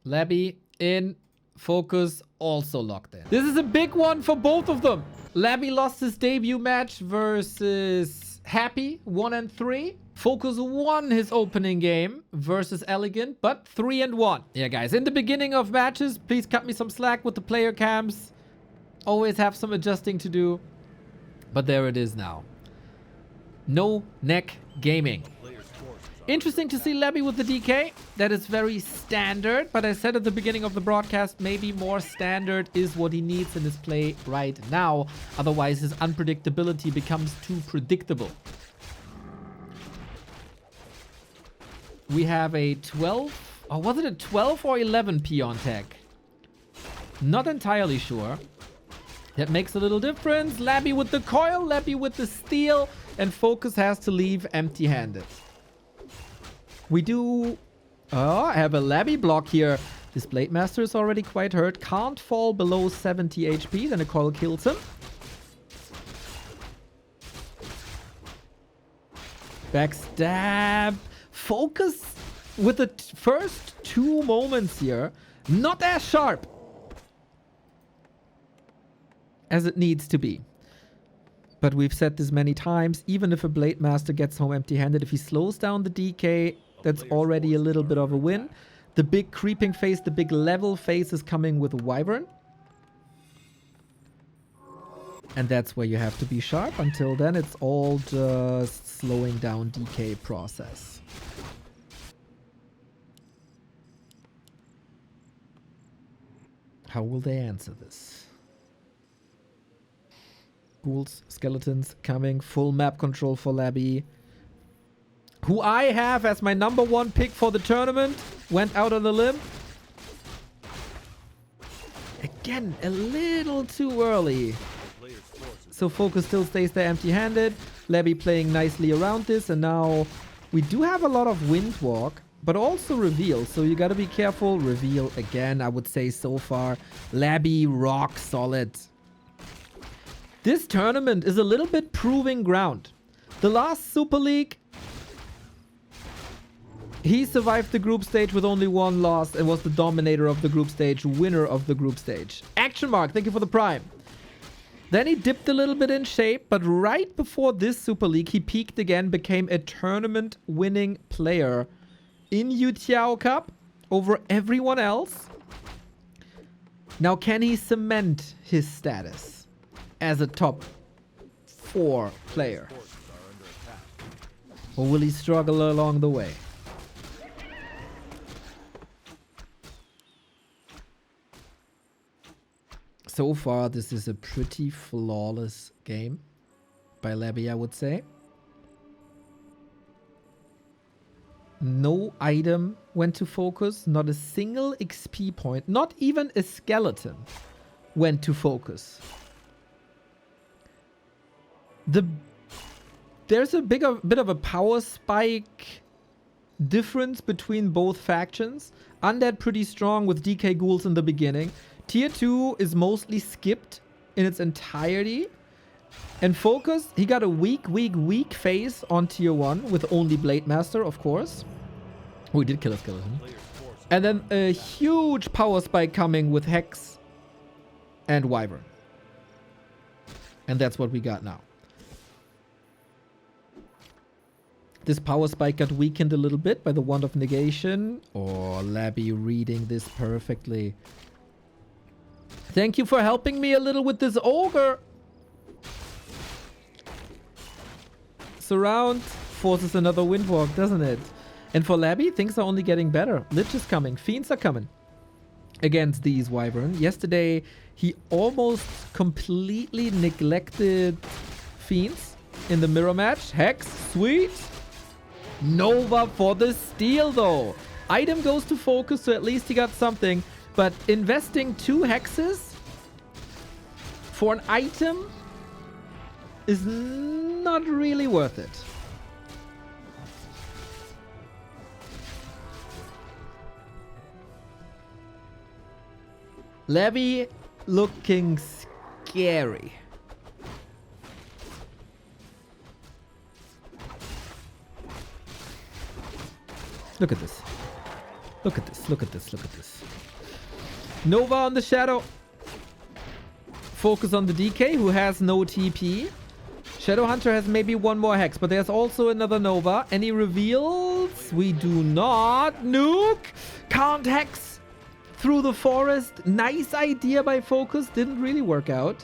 Labby in. FoCuS also locked in. This is a big one for both of them. Labby lost his debut match versus Happy, 1-3. FoCuS won his opening game versus Elegant, but 3-1. Yeah, guys, in the beginning of matches, please cut me some slack with the player cams. Always have some adjusting to do. But there it is now. No neck gaming. Interesting to see Labby with the DK. That is very standard. But I said at the beginning of the broadcast, maybe more standard is what he needs in his play right now. Otherwise, his unpredictability becomes too predictable. We have a 12. Oh, was it a 12 or 11 peon tag? Not entirely sure. That makes a little difference. Labby with the coil, Labby with the steal, and FoCuS has to leave empty-handed. We do... Oh, I have a Labby block here. This Blade Master is already quite hurt. Can't fall below 70 HP, then a coil kills him. Backstab. FoCuS with the first 2 moments here. Not as sharp as it needs to be. But we've said this many times, even if a Blade Master gets home empty-handed, if he slows down the DK, that's already a little bit of a win. The big creeping phase, the big level phase is coming with Wyvern. And that's where you have to be sharp. Until then, it's all just slowing down DK process. How will they answer this? Ghouls, skeletons coming. Full map control for Labby. Who I have as my #1 pick for the tournament. Went out on a limb. Again, a little too early. So FoCuS still stays there empty-handed. Labby playing nicely around this. And now we do have a lot of wind walk, but also reveal. So you got to be careful. Reveal again, I would say so far. Labby rock solid. This tournament is a little bit proving ground. The last Super League, he survived the group stage with only 1 loss and was the dominator of the group stage, winner of the group stage. Action Mark, thank you for the prime. Then he dipped a little bit in shape, but right before this Super League, he peaked again, became a tournament-winning player in UTAO Cup over everyone else. Now, can he cement his status as a top 4 player? Or will he struggle along the way? So far, this is a pretty flawless game by Labby, I would say. No item went to FoCuS, not a single XP point, not even a skeleton went to FoCuS. There's a bit of a power spike difference between both factions. Undead pretty strong with DK Ghouls in the beginning. Tier 2 is mostly skipped in its entirety. And FoCuS, he got a weak phase on Tier 1 with only Blade Master, of course. Oh, he did kill a skeleton. And then a huge power spike coming with Hex and Wyvern. And that's what we got now. This power spike got weakened a little bit by the Wand of Negation. Oh, Labby reading this perfectly. Thank you for helping me a little with this ogre. Surround forces another windwalk, doesn't it? And for Labby, things are only getting better. Lich is coming. Fiends are coming against these Wyvern. Yesterday, he almost completely neglected Fiends in the mirror match. Hex, sweet. Nova for the steal, though. Item goes to FoCuS, so at least he got something. But investing 2 hexes for an item is not really worth it. Labby looking scary. Look at this. Look at this. Look at this. Look at this. Nova on the Shadow. FoCuS on the DK, who has no TP. Shadowhunter has maybe one more Hex, but there's also another Nova. Any reveals? We do not. Nuke! Can't Hex through the forest. Nice idea by FoCuS. Didn't really work out.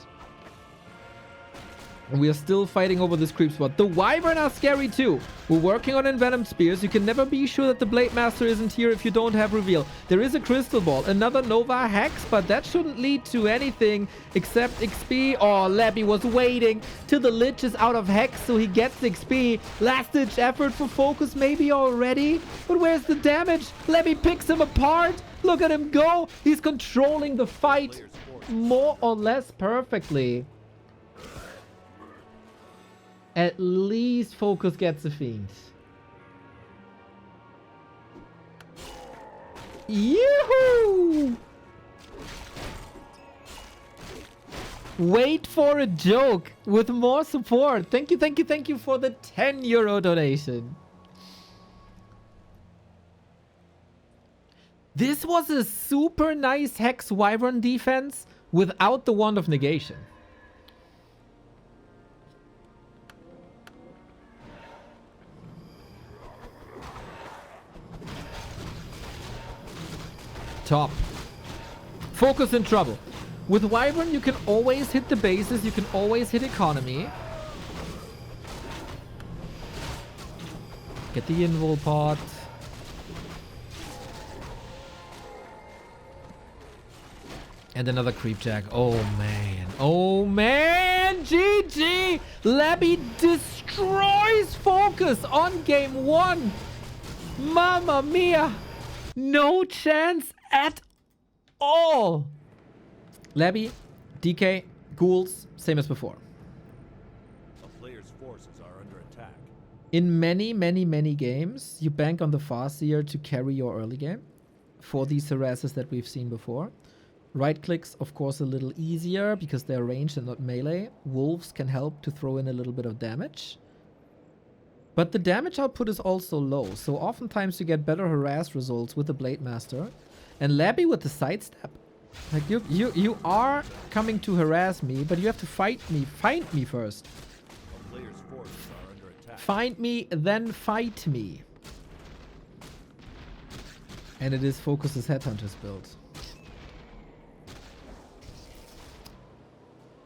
And we are still fighting over this creep spot. The Wyvern are scary too. We're working on Envenomed Spears. You can never be sure that the Blade Master isn't here if you don't have reveal. There is a Crystal Ball. Another Nova Hex, but that shouldn't lead to anything except XP. Oh, Labby was waiting till the Lich is out of Hex so he gets XP. Last ditch effort for FoCuS maybe already. But where's the damage? Labby picks him apart. Look at him go. He's controlling the fight more or less perfectly. At least FoCuS gets a Fiend. Yoo-hoo! Wait for a joke with more support. Thank you, thank you, thank you for the 10 euro donation. This was a super nice Hex Wyvern defense without the Wand of Negation. Top. FoCuS in trouble. With Wyvern, you can always hit the bases. You can always hit economy. Get the invul pot. And another creep jack. Oh, man. Oh, man. GG. Labby destroys FoCuS on game 1. Mamma mia. No chance at all. Labby, DK, ghouls, same as before. A player's forces are under attack. In many games, you bank on the Farseer to carry your early game for these harasses that we've seen before. Right clicks, of course, a little easier because they're ranged and not melee. Wolves can help to throw in a little bit of damage. But the damage output is also low, so oftentimes you get better harass results with the Blade Master. And Labby with the sidestep. Like, you are coming to harass me, but you have to fight me. Find me first. A player's forces are under attack. Find me, then fight me. And it is FoCuS's Headhunter's build.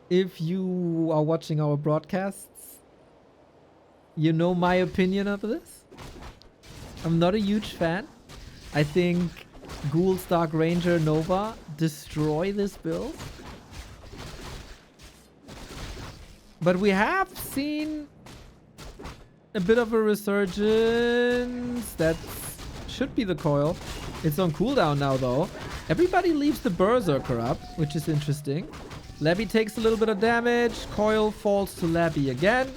If you are watching our broadcasts, you know my opinion of this. I'm not a huge fan. I think Ghouls, Dark Ranger, Nova destroy this build. But we have seen a bit of a resurgence. That should be the coil. It's on cooldown now, though. Everybody leaves the Berserker up, which is interesting. Labby takes a little bit of damage. Coil falls to Labby again.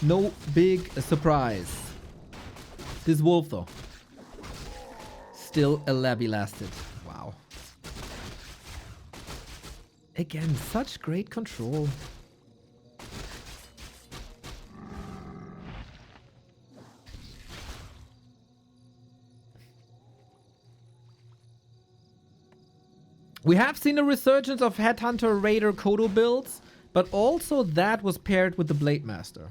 No big surprise. This wolf, though. Still a Labby lasted. Wow. Again, such great control. We have seen a resurgence of Headhunter, Raider, Kodo builds, but also that was paired with the Blade Master.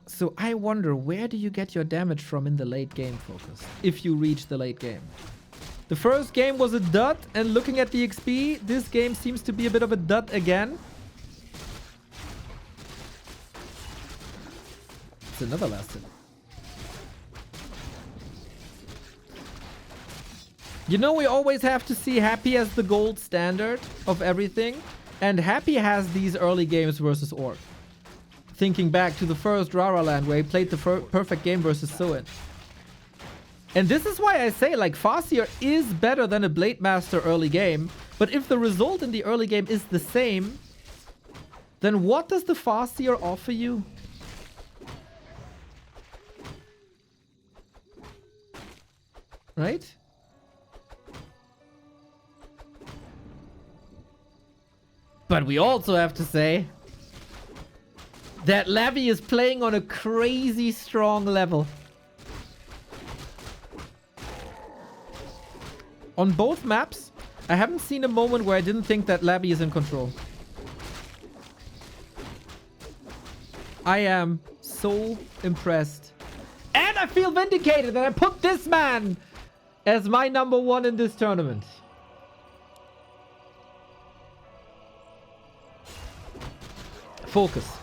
So I wonder, where do you get your damage from in the late game, FoCuS, if you reach the late game? The first game was a dud, and looking at the XP, this game seems to be a bit of a dud again. It's another last hit. You know, we always have to see Happy as the gold standard of everything. And Happy has these early games versus Orc. Thinking back to the first Rara Land where he played the perfect game versus Soin. And this is why I say, like, Farseer is better than a Blade Master early game. But if the result in the early game is the same, then what does the Farseer offer you? Right? But we also have to say, That Labby is playing on a crazy strong level. On both maps, I haven't seen a moment where I didn't think that Labby is in control. I am so impressed. And I feel vindicated that I put this man as my #1 in this tournament. FoCuS.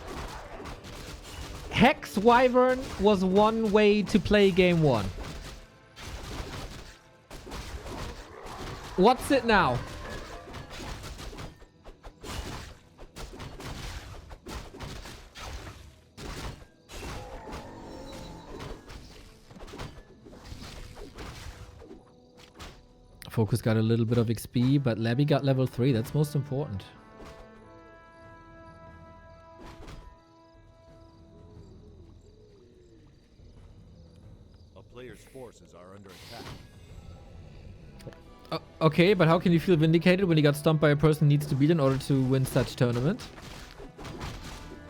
Hex Wyvern was one way to play game 1. What's it now? FoCuS got a little bit of XP, but Labby got level 3. That's most important. A player's forces are under attack. Okay, but how can you feel vindicated when you got stumped by a person needs to beat in order to win such tournament?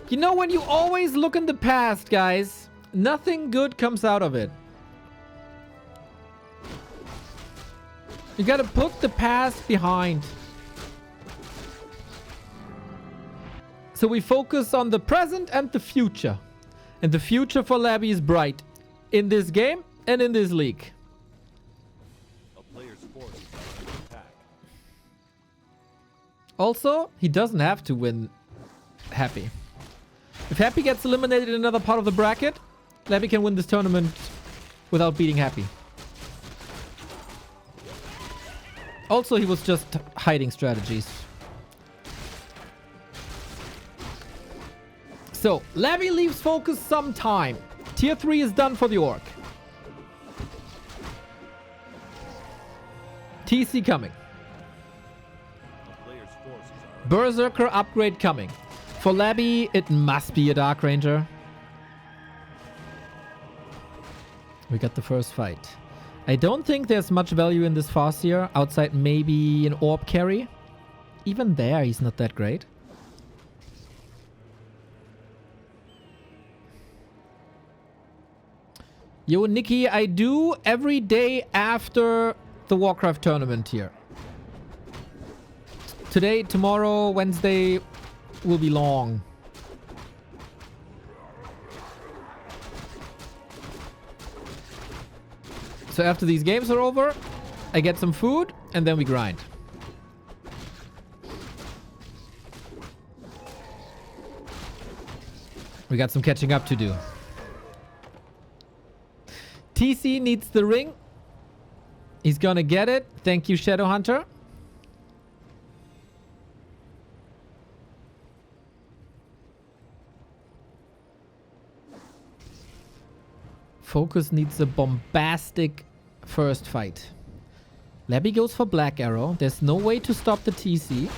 You know, when you always look in the past, guys, nothing good comes out of it. You gotta put the past behind. So we focus on the present and the future. And the future for Labby is bright. In this game and in this league. Also, he doesn't have to win Happy. If Happy gets eliminated in another part of the bracket, Labby can win this tournament without beating Happy. Also, he was just hiding strategies. So, Labby leaves FoCuS some time. Tier 3 is done for the Orc. TC coming. Berserker upgrade coming. For Labby, it must be a Dark Ranger. We got the first fight. I don't think there's much value in this Farseer outside maybe an Orb carry. Even there, he's not that great. Yo, Nikki, I do every day after the Warcraft tournament here. Today, tomorrow, Wednesday will be long. So after these games are over, I get some food and then we grind. We got some catching up to do. TC needs the ring. He's gonna get it. Thank you, Shadowhunter. FoCuS needs a bombastic first fight. Labby goes for Black Arrow. There's no way to stop the TC.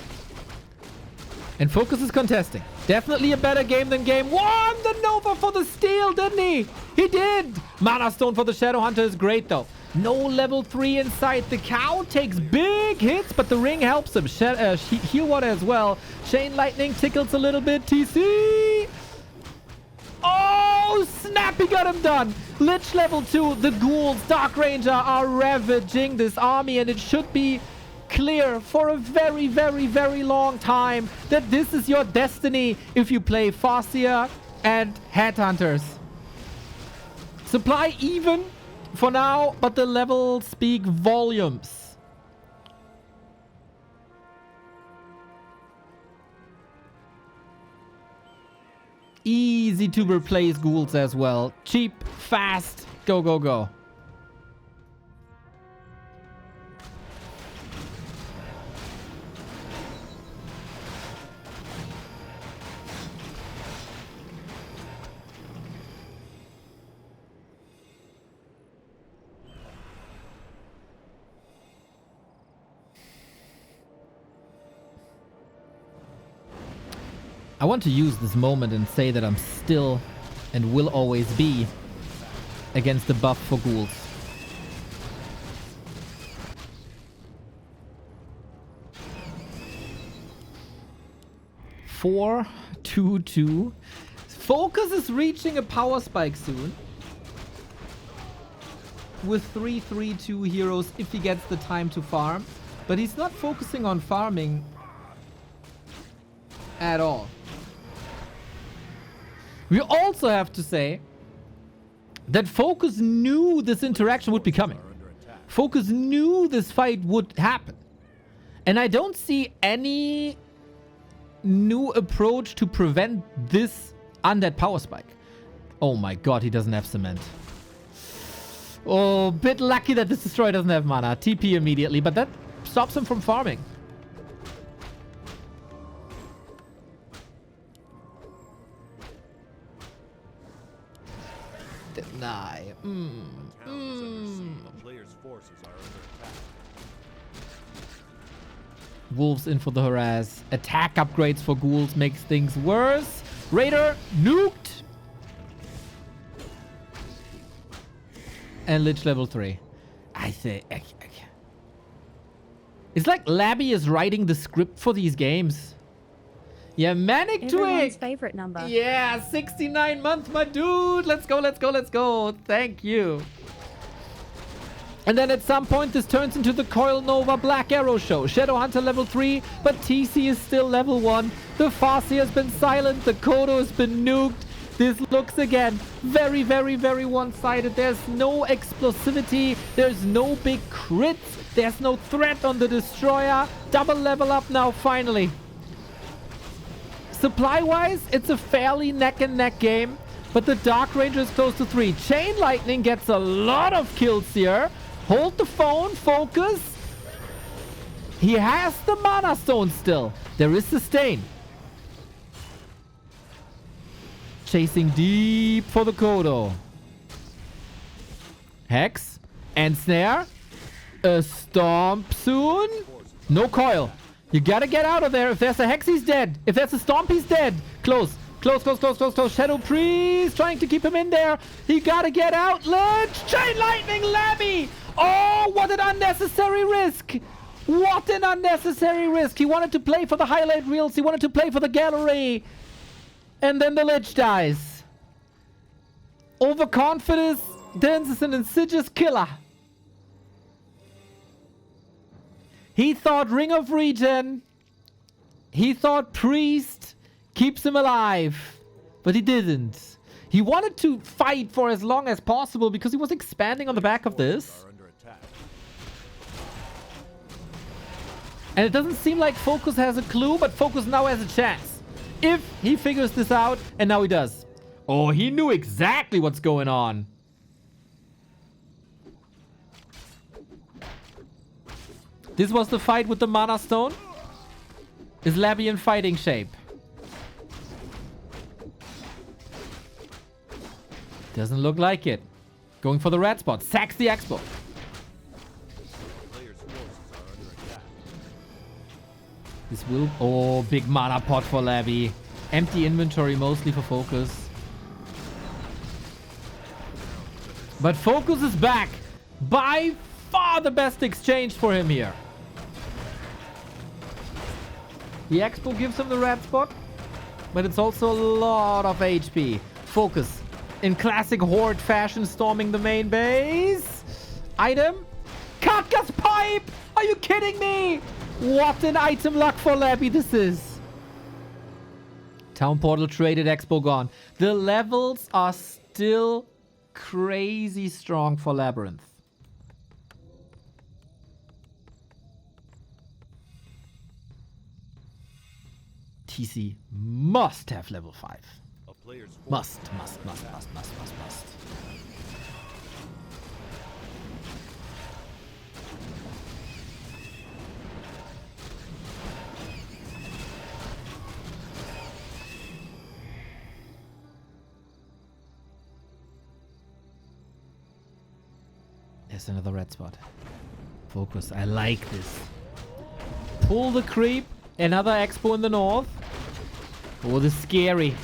And FoCuS is contesting. Definitely a better game than game 1. The Nova for the steal, didn't he? He did. Mana Stone for the Shadowhunter is great though. No level 3 in sight. The cow takes big hits, but the ring helps him. Heal water as well. Chain Lightning tickles a little bit. TC. Oh, snap. He got him done. Lich level 2. The ghouls, Dark Ranger are ravaging this army, and it should be clear for a very, very, very long time that this is your destiny if you play Farseer and Headhunters. Supply even for now, but the levels speak volumes. Easy to replace ghouls as well. Cheap, fast, go, go, go. I want to use this moment and say that I'm still and will always be against the buff for ghouls. Four, 2, 2. FoCuS is reaching a power spike soon. With 3/3/2 heroes if he gets the time to farm. But he's not focusing on farming at all. We also have to say that FoCuS knew this interaction would be coming. FoCuS knew this fight would happen. And I don't see any new approach to prevent this undead power spike. Oh my god, he doesn't have cement. Oh, bit lucky that this destroyer doesn't have mana. TP immediately, but that stops him from farming. Deny. Wolves in for the harass. Attack upgrades for ghouls makes things worse. Raider nuked. And Lich level 3. I say... It's like Labby is writing the script for these games. Yeah, Manic Everyone's Twig. favorite number. Yeah, 69 months, my dude. Let's go, let's go, let's go. Thank you. And then at some point, this turns into the Coil Nova Black Arrow show. Shadow Hunter level 3, but TC is still level 1. The Farsi has been silent. The Kodo has been nuked. This looks, again, very, very, very one-sided. There's no explosivity. There's no big crits. There's no threat on the Destroyer. Double level up now, finally. Supply-wise, it's a fairly neck-and-neck game, but the Dark Ranger is close to 3. Chain Lightning gets a lot of kills here. Hold the phone, FoCuS. He has the Mana Stone still. There is Sustain. Chasing deep for the Kodo. Hex and Snare. A Stomp soon. No Coil. You gotta get out of there. If there's a Hex, he's dead. If there's a Stomp, he's dead. Close. Close, close, close, close, close. Shadow Priest trying to keep him in there. He gotta get out. Lich! Chain Lightning, Labby! Oh, what an unnecessary risk. What an unnecessary risk. He wanted to play for the highlight reels. He wanted to play for the gallery. And then the Lich dies. Overconfidence is an insidious killer. He thought Ring of Regen. He thought Priest keeps him alive. But he didn't. He wanted to fight for as long as possible because he was expanding on the back of this. And it doesn't seem like FoCuS has a clue, but FoCuS now has a chance. If he figures this out, and now he does. Oh, he knew exactly what's going on. This was the fight with the Mana Stone. Is Labby in fighting shape? Doesn't look like it. Going for the red spot. Sacks the Expo. This will... Oh, big mana pot for Labby. Empty inventory mostly for FoCuS. But FoCuS is back. By far the best exchange for him here. The Expo gives him the red spot. But it's also a lot of HP. FoCuS in classic Horde fashion storming the main base. Item. Kafka's Pipe! Are you kidding me? What an item luck for Labby this is. Town Portal traded, Expo gone. The levels are still crazy strong for LabyRinth. TC must have level 5. Must. There's another red spot. FoCuS. I like this. Pull the creep. Another Expo in the north. Oh, this is scary.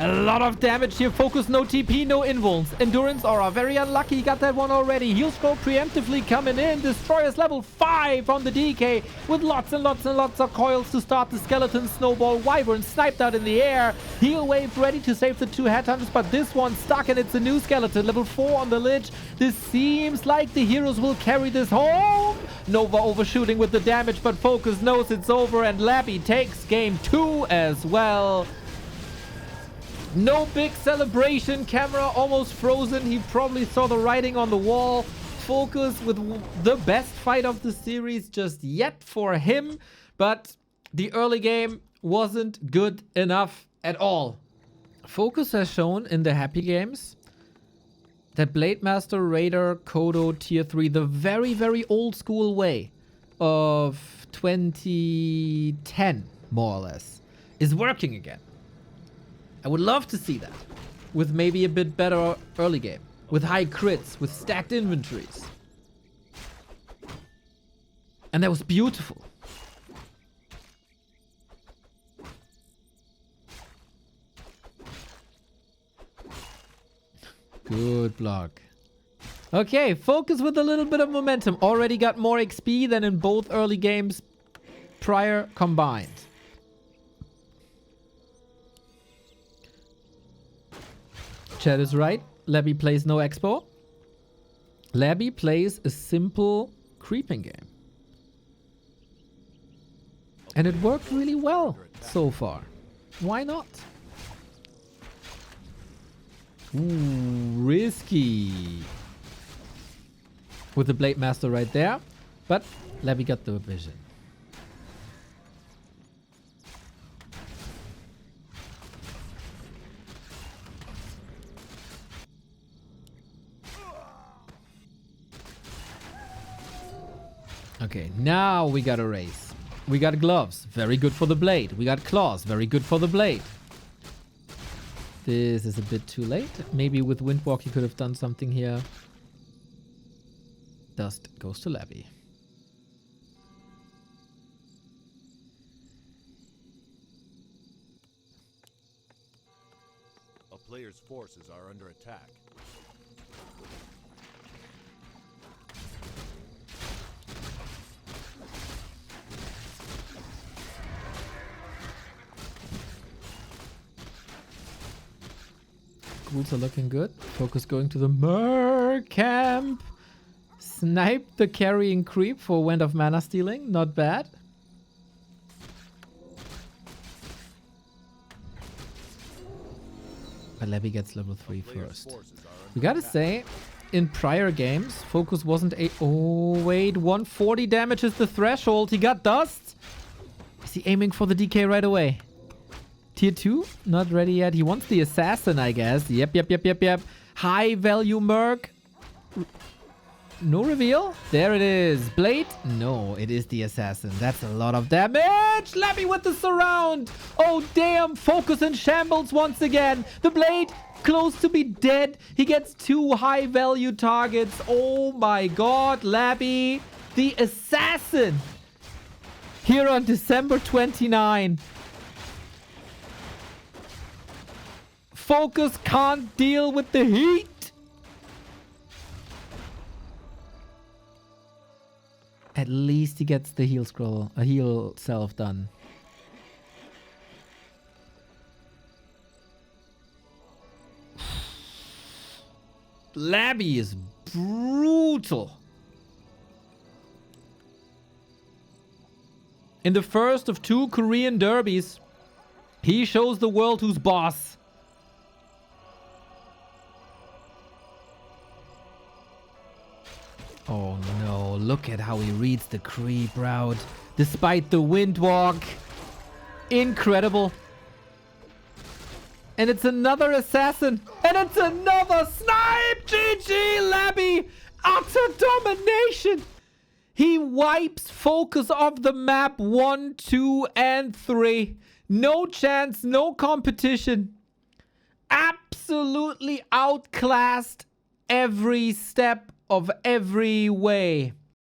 A lot of damage here. FoCuS, no TP, no invulns. Endurance aura, very unlucky. He got that one already. Heal scroll preemptively coming in. Destroyer's level 5 on the DK with lots and lots and lots of coils to start the skeleton. Snowball, Wyvern sniped out in the air. Heal wave ready to save the 2 headhunters, but this one's stuck and it's a new skeleton. Level 4 on the Lich. This seems like the heroes will carry this home. Nova overshooting with the damage, but FoCuS knows it's over and Labby takes game 2 as well. No big celebration. Camera almost frozen. He probably saw the writing on the wall. FoCuS with the best fight of the series just yet for him. But the early game wasn't good enough at all. FoCuS has shown in the Happy Games that Blade Master, Raider, Kodo, Tier 3, the very, very old school way of 2010, more or less, is working again. I would love to see that with maybe a bit better early game, with high crits, with stacked inventories. And that was beautiful. Good block. Okay, FoCuS with a little bit of momentum. Already got more XP than in both early games prior combined. Chad is right. Labby plays no expo. Labby plays a simple creeping game. And it worked really well so far. Why not? Ooh, risky. With the Blade Master right there. But Labby got the vision. Okay, now we got a race. We got gloves, very good for the blade. We got claws, very good for the blade. This is a bit too late. Maybe with Windwalk he could have done something here. Dust goes to Labby. A player's forces are under attack. Ghouls are looking good. FoCuS going to the Mer camp. Snipe the carrying creep for Wind of Mana stealing. Not bad. But Labby gets level 3 first. We gotta say, in prior games, FoCuS wasn't a... Oh, wait. 140 damage is the threshold. He got dust. Is he aiming for the DK right away? Tier 2? Not ready yet. He wants the assassin, I guess. Yep. High value Merc. No reveal. There it is. Blade? No, it is the assassin. That's a lot of damage. Labby with the surround. Oh, damn. FoCuS in shambles once again. The blade close to be dead. He gets 2 high value targets. Oh my god. Labby, the assassin. Here on December 29. FoCuS can't deal with the heat. At least he gets the heal scroll, a heal self done. Labby is brutal. In the first of 2 Korean derbies, he shows the world who's boss. Oh no, look at how he reads the creep route. Despite the Windwalk. Incredible. And it's another assassin. And it's another snipe! GG, Labby! Utter domination! He wipes FoCuS off the map 1, 2, and 3. No chance, no competition. Absolutely outclassed every step of every way.